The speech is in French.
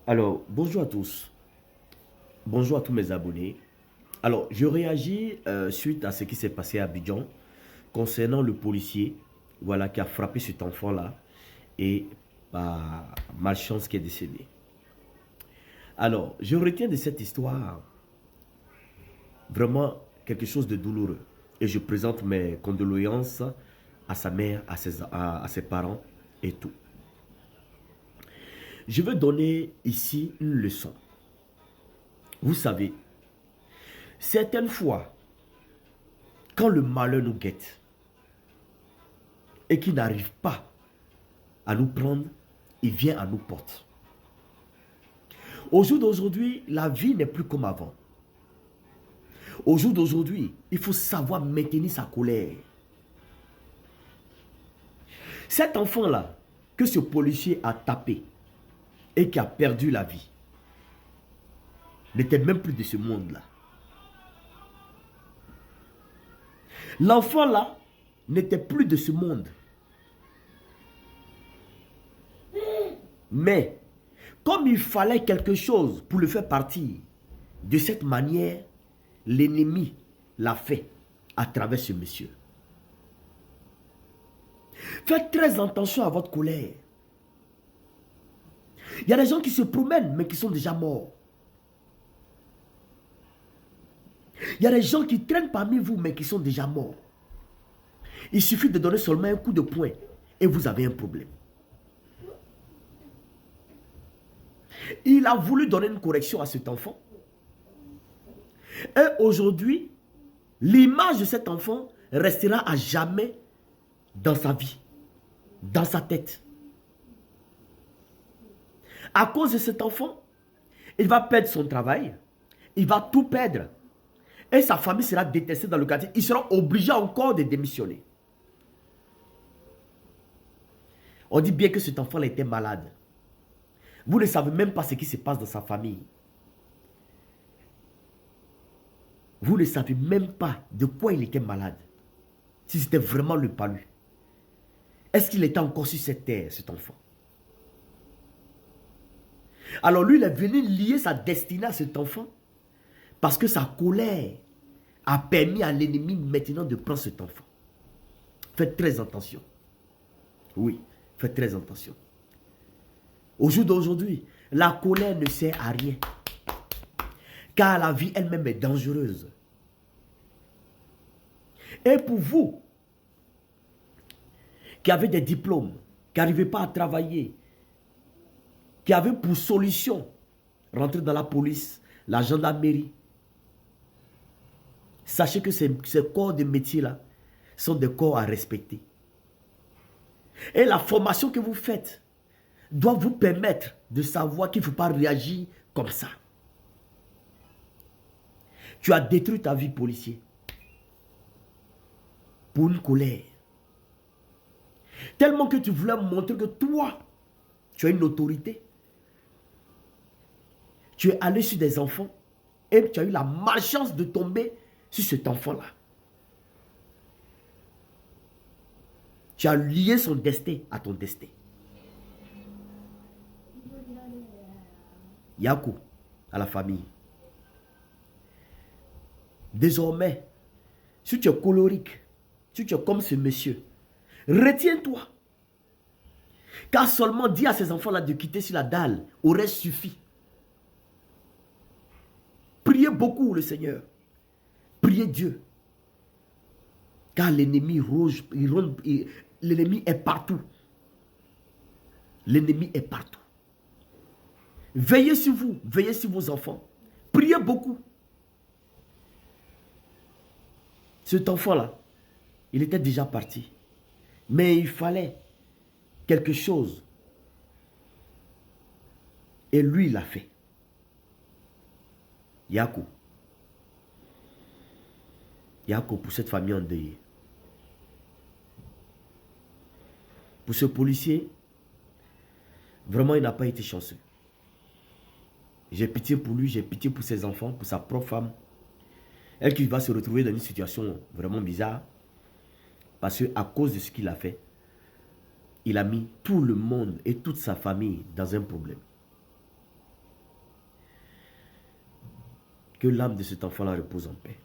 Alors, bonjour à tous. Bonjour à tous mes abonnés. Alors, je réagis suite à ce qui s'est passé à Abidjan concernant le policier, voilà, qui a frappé cet enfant-là et par malchance qui est décédé. Alors, je retiens de cette histoire vraiment quelque chose de douloureux et je présente mes condoléances à sa mère, à ses parents et tout. Je veux donner ici une leçon. Vous savez, certaines fois, quand le malheur nous guette et qu'il n'arrive pas à nous prendre, il vient à nos portes. Au jour d'aujourd'hui, la vie n'est plus comme avant. Au jour d'aujourd'hui, il faut savoir maintenir sa colère. Cet enfant-là, que ce policier a tapé et qui a perdu la vie, n'était même plus de ce monde-là. L'enfant-là n'était plus de ce monde. Mais, comme il fallait quelque chose pour le faire partir, de cette manière, l'ennemi l'a fait à travers ce monsieur. Faites très attention à votre colère. Il y a des gens qui se promènent, mais qui sont déjà morts. Il y a des gens qui traînent parmi vous, mais qui sont déjà morts. Il suffit de donner seulement un coup de poing et vous avez un problème. Il a voulu donner une correction à cet enfant. Et aujourd'hui, l'image de cet enfant restera à jamais dans sa vie, dans sa tête. À cause de cet enfant, il va perdre son travail, il va tout perdre. Et sa famille sera détestée dans le quartier. Il sera obligé encore de démissionner. On dit bien que cet enfant-là était malade. Vous ne savez même pas ce qui se passe dans sa famille. Vous ne savez même pas de quoi il était malade. Si c'était vraiment le palu. Est-ce qu'il était encore sur cette terre, cet enfant? Alors lui, il est venu lier sa destinée à cet enfant parce que sa colère a permis à l'ennemi maintenant de prendre cet enfant. Faites très attention. Oui, faites très attention. Au jour d'aujourd'hui, la colère ne sert à rien. Car la vie elle-même est dangereuse. Et pour vous, qui avez des diplômes, qui n'arrivez pas à travailler, qui avez pour solution rentrer dans la police, la gendarmerie, sachez que ces corps de métier-là sont des corps à respecter. Et la formation que vous faites doit vous permettre de savoir qu'il ne faut pas réagir comme ça. Tu as détruit ta vie, policier, pour une colère. Tellement que tu voulais montrer que toi, tu as une autorité. Tu es allé sur des enfants et tu as eu la malchance de tomber sur cet enfant-là. Tu as lié son destin à ton destin. Yakou, à la famille. Désormais, si tu es colérique, si tu es comme ce monsieur, retiens-toi. Car seulement dire à ces enfants-là de quitter sur la dalle aurait suffi. Priez beaucoup le Seigneur. Priez Dieu. Car l'ennemi rouge, l'ennemi est partout. L'ennemi est partout. Veillez sur vous, veillez sur vos enfants. Priez beaucoup. Cet enfant-là, il était déjà parti. Mais il fallait quelque chose. Et lui, il l'a fait. Yakou. Yakou pour cette famille endeuillée. Pour ce policier, vraiment, il n'a pas été chanceux. J'ai pitié pour lui, j'ai pitié pour ses enfants, pour sa propre femme. Elle qui va se retrouver dans une situation vraiment bizarre. Parce qu'à cause de ce qu'il a fait, il a mis tout le monde et toute sa famille dans un problème. Que l'âme de cet enfant-là repose en paix.